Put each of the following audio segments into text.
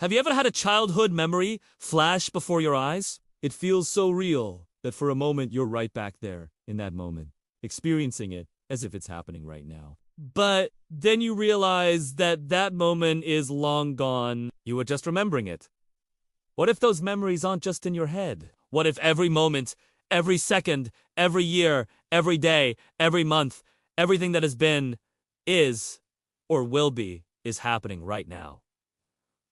Have you ever had a childhood memory flash before your eyes? It feels so real that for a moment you're right back there in that moment, experiencing it as if it's happening right now. But then you realize that that moment is long gone. You were just remembering it. What if those memories aren't just in your head? What if every moment, every second, every year, every day, every month, everything that has been, is, or will be, is happening right now?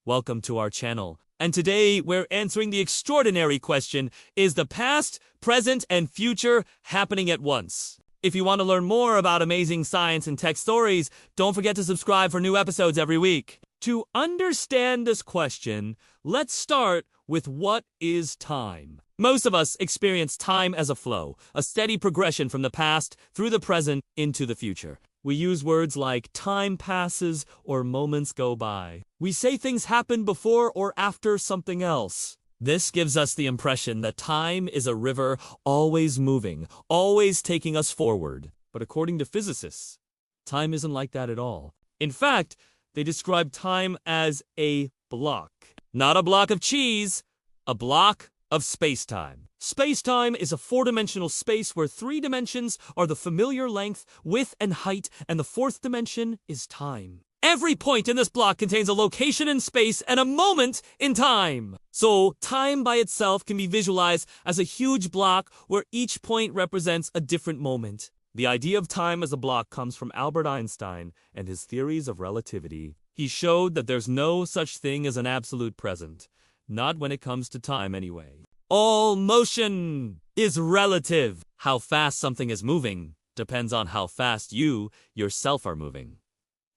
Welcome to our channel. And today we're answering the extraordinary question, is the past, present, and future happening at once? If you want to learn more about amazing science and tech stories, don't forget to subscribe for new episodes every week. To understand this question, let's start with what is time. Most of us experience time as a flow, a steady progression from the past through the present into the future. We use words like time passes or moments go by. We say things happen before or after something else. This gives us the impression that time is a river always moving, always taking us forward. But according to physicists, time isn't like that at all. In fact, they describe time as a block. Not a block of cheese, a block of space-time. Space-time is a four-dimensional space where three dimensions are the familiar length, width, and height, and the fourth dimension is time. Every point in this block contains a location in space and a moment in time. So, time by itself can be visualized as a huge block where each point represents a different moment. The idea of time as a block comes from Albert Einstein and his theories of relativity. He showed that there's no such thing as an absolute present. Not when it comes to time, anyway. All motion is relative. How fast something is moving depends on how fast you, yourself, are moving.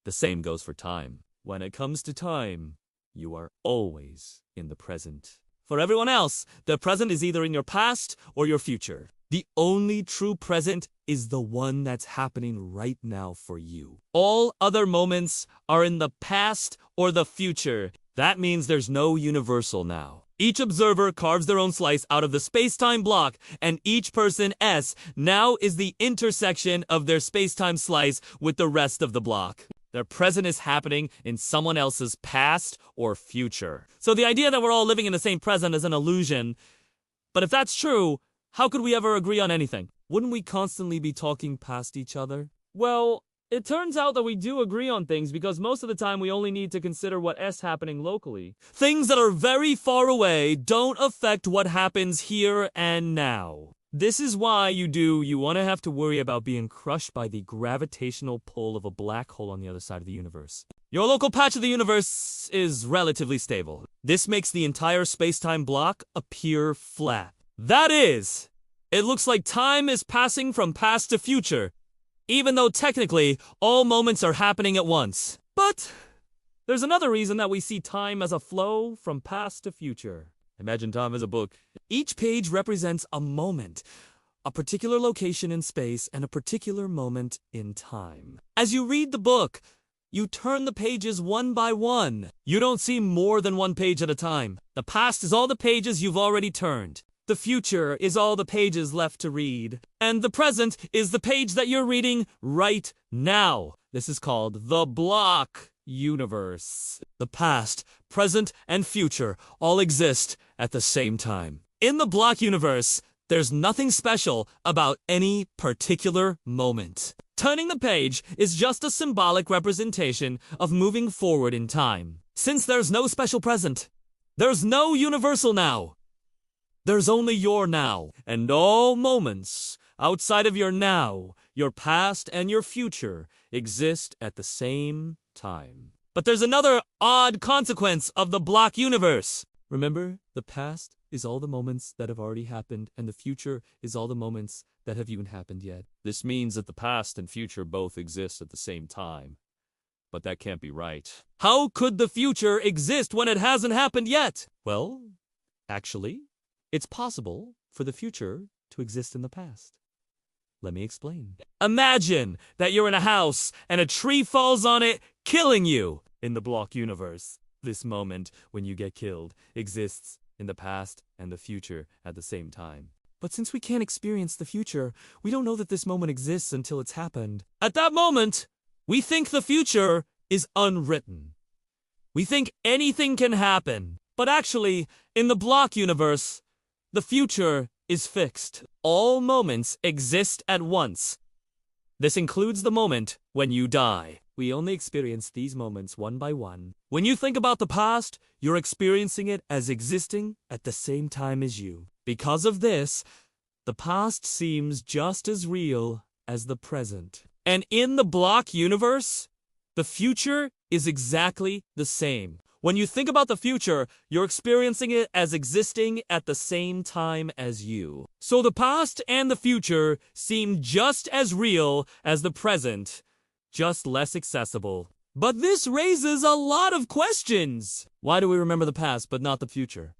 The same goes for time. When it comes to time, you are always in the present. For everyone else, the present is either in your past or your future. The only true present is the one that's happening right now for you. All other moments are in the past or the future. That means there's no universal now. Each observer carves their own slice out of the space-time block, and each person, S, now is the intersection of their space-time slice with the rest of the block. Their present is happening in someone else's past or future. So the idea that we're all living in the same present is an illusion. But if that's true, how could we ever agree on anything? Wouldn't we constantly be talking past each other? Well, it turns out that we do agree on things because most of the time we only need to consider what is happening locally. Things that are very far away don't affect what happens here and now. This is why you want to have to worry about being crushed by the gravitational pull of a black hole on the other side of the universe. Your local patch of the universe is relatively stable. This makes the entire space-time block appear flat. That is, it looks like time is passing from past to future, even though technically all moments are happening at once. But there's another reason that we see time as a flow from past to future. Imagine time as a book. Each page represents a moment, a particular location in space, and a particular moment in time. As you read the book, you turn the pages one by one. You don't see more than one page at a time. The past is all the pages you've already turned. The future is all the pages left to read. And the present is the page that you're reading right now. This is called the block universe. The past, present, and future all exist at the same time. In the block universe, there's nothing special about any particular moment. Turning the page is just a symbolic representation of moving forward in time. Since there's no special present, there's no universal now. There's only your now, and all moments outside of your now, your past, and your future exist at the same time. But there's another odd consequence of the block universe. Remember, the past is all the moments that have already happened, and the future is all the moments that have even happened yet. This means that the past and future both exist at the same time. But that can't be right. How could the future exist when it hasn't happened yet? Well, actually, it's possible for the future to exist in the past. Let me explain. Imagine that you're in a house and a tree falls on it, killing you. In the block universe, this moment when you get killed exists in the past and the future at the same time. But since we can't experience the future, we don't know that this moment exists until it's happened. At that moment, we think the future is unwritten. We think anything can happen, but actually, in the block universe, the future is fixed. All moments exist at once. This includes the moment when you die. We only experience these moments one by one. When you think about the past, you're experiencing it as existing at the same time as you. Because of this, the past seems just as real as the present. And in the block universe, the future is exactly the same. When you think about the future, you're experiencing it as existing at the same time as you. So the past and the future seem just as real as the present, just less accessible. But this raises a lot of questions. Why do we remember the past but not the future?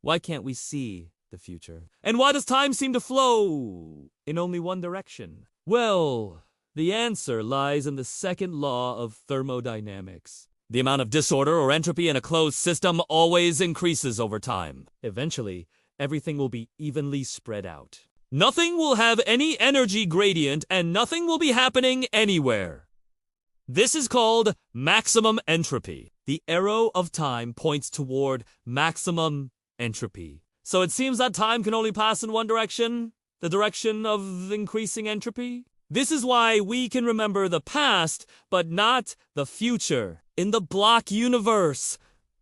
Why can't we see the future? And why does time seem to flow in only one direction? Well, the answer lies in the second law of thermodynamics. The amount of disorder or entropy in a closed system always increases over time. Eventually, everything will be evenly spread out. Nothing will have any energy gradient and nothing will be happening anywhere. This is called maximum entropy. The arrow of time points toward maximum entropy. So it seems that time can only pass in one direction, the direction of increasing entropy. This is why we can remember the past, but not the future. In the block universe,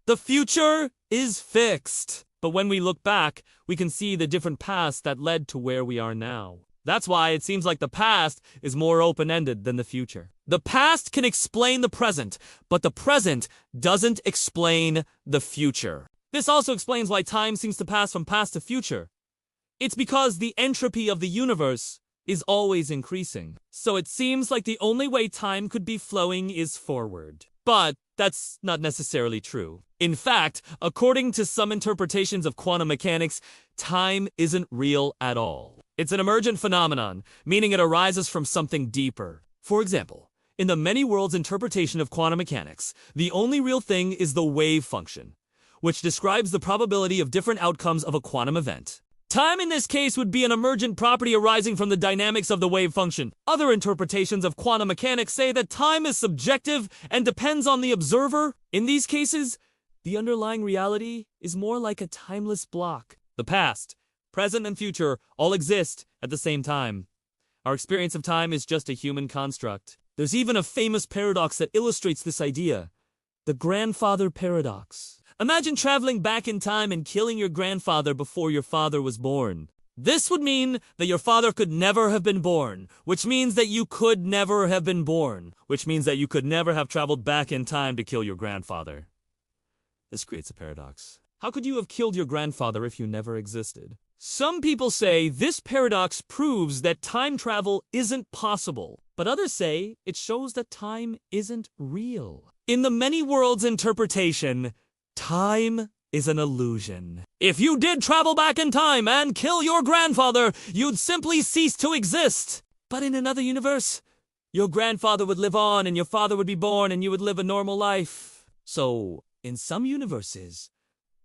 the future is fixed. But when we look back, we can see the different paths that led to where we are now. That's why it seems like the past is more open-ended than the future. The past can explain the present, but the present doesn't explain the future. This also explains why time seems to pass from past to future. It's because the entropy of the universe is always increasing. So it seems like the only way time could be flowing is forward. But that's not necessarily true. In fact, according to some interpretations of quantum mechanics, time isn't real at all. It's an emergent phenomenon, meaning it arises from something deeper. For example, in the many worlds interpretation of quantum mechanics, the only real thing is the wave function, which describes the probability of different outcomes of a quantum event. Time in this case would be an emergent property arising from the dynamics of the wave function. Other interpretations of quantum mechanics say that time is subjective and depends on the observer. In these cases, the underlying reality is more like a timeless block. The past, present, and future all exist at the same time. Our experience of time is just a human construct. There's even a famous paradox that illustrates this idea: the grandfather paradox. Imagine traveling back in time and killing your grandfather before your father was born. This would mean that your father could never have been born, which means that you could never have been born, which means that you could never have traveled back in time to kill your grandfather. This creates a paradox. How could you have killed your grandfather if you never existed? Some people say this paradox proves that time travel isn't possible, but others say it shows that time isn't real. In the many worlds interpretation, time is an illusion. If you did travel back in time and kill your grandfather, you'd simply cease to exist. But in another universe, your grandfather would live on and your father would be born and you would live a normal life. So, in some universes,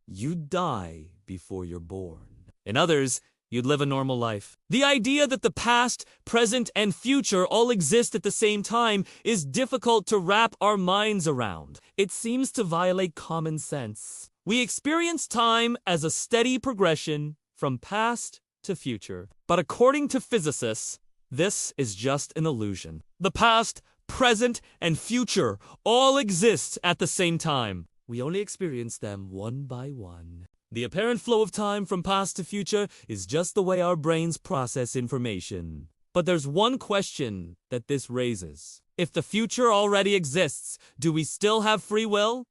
you'd die before you're born. In others, you'd live a normal life. The idea that the past, present, and future all exist at the same time is difficult to wrap our minds around. It seems to violate common sense. We experience time as a steady progression from past to future. But according to physicists, this is just an illusion. The past, present, and future all exist at the same time. We only experience them one by one. The apparent flow of time from past to future is just the way our brains process information. But there's one question that this raises. If the future already exists, do we still have free will?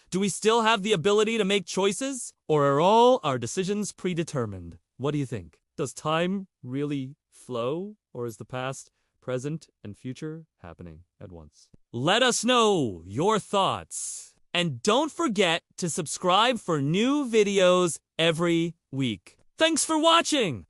Do we still have the ability to make choices? Or are all our decisions predetermined? What do you think? Does time really flow? Or is the past, present, and future happening at once? Let us know your thoughts. And don't forget to subscribe for new videos every week. Thanks for watching!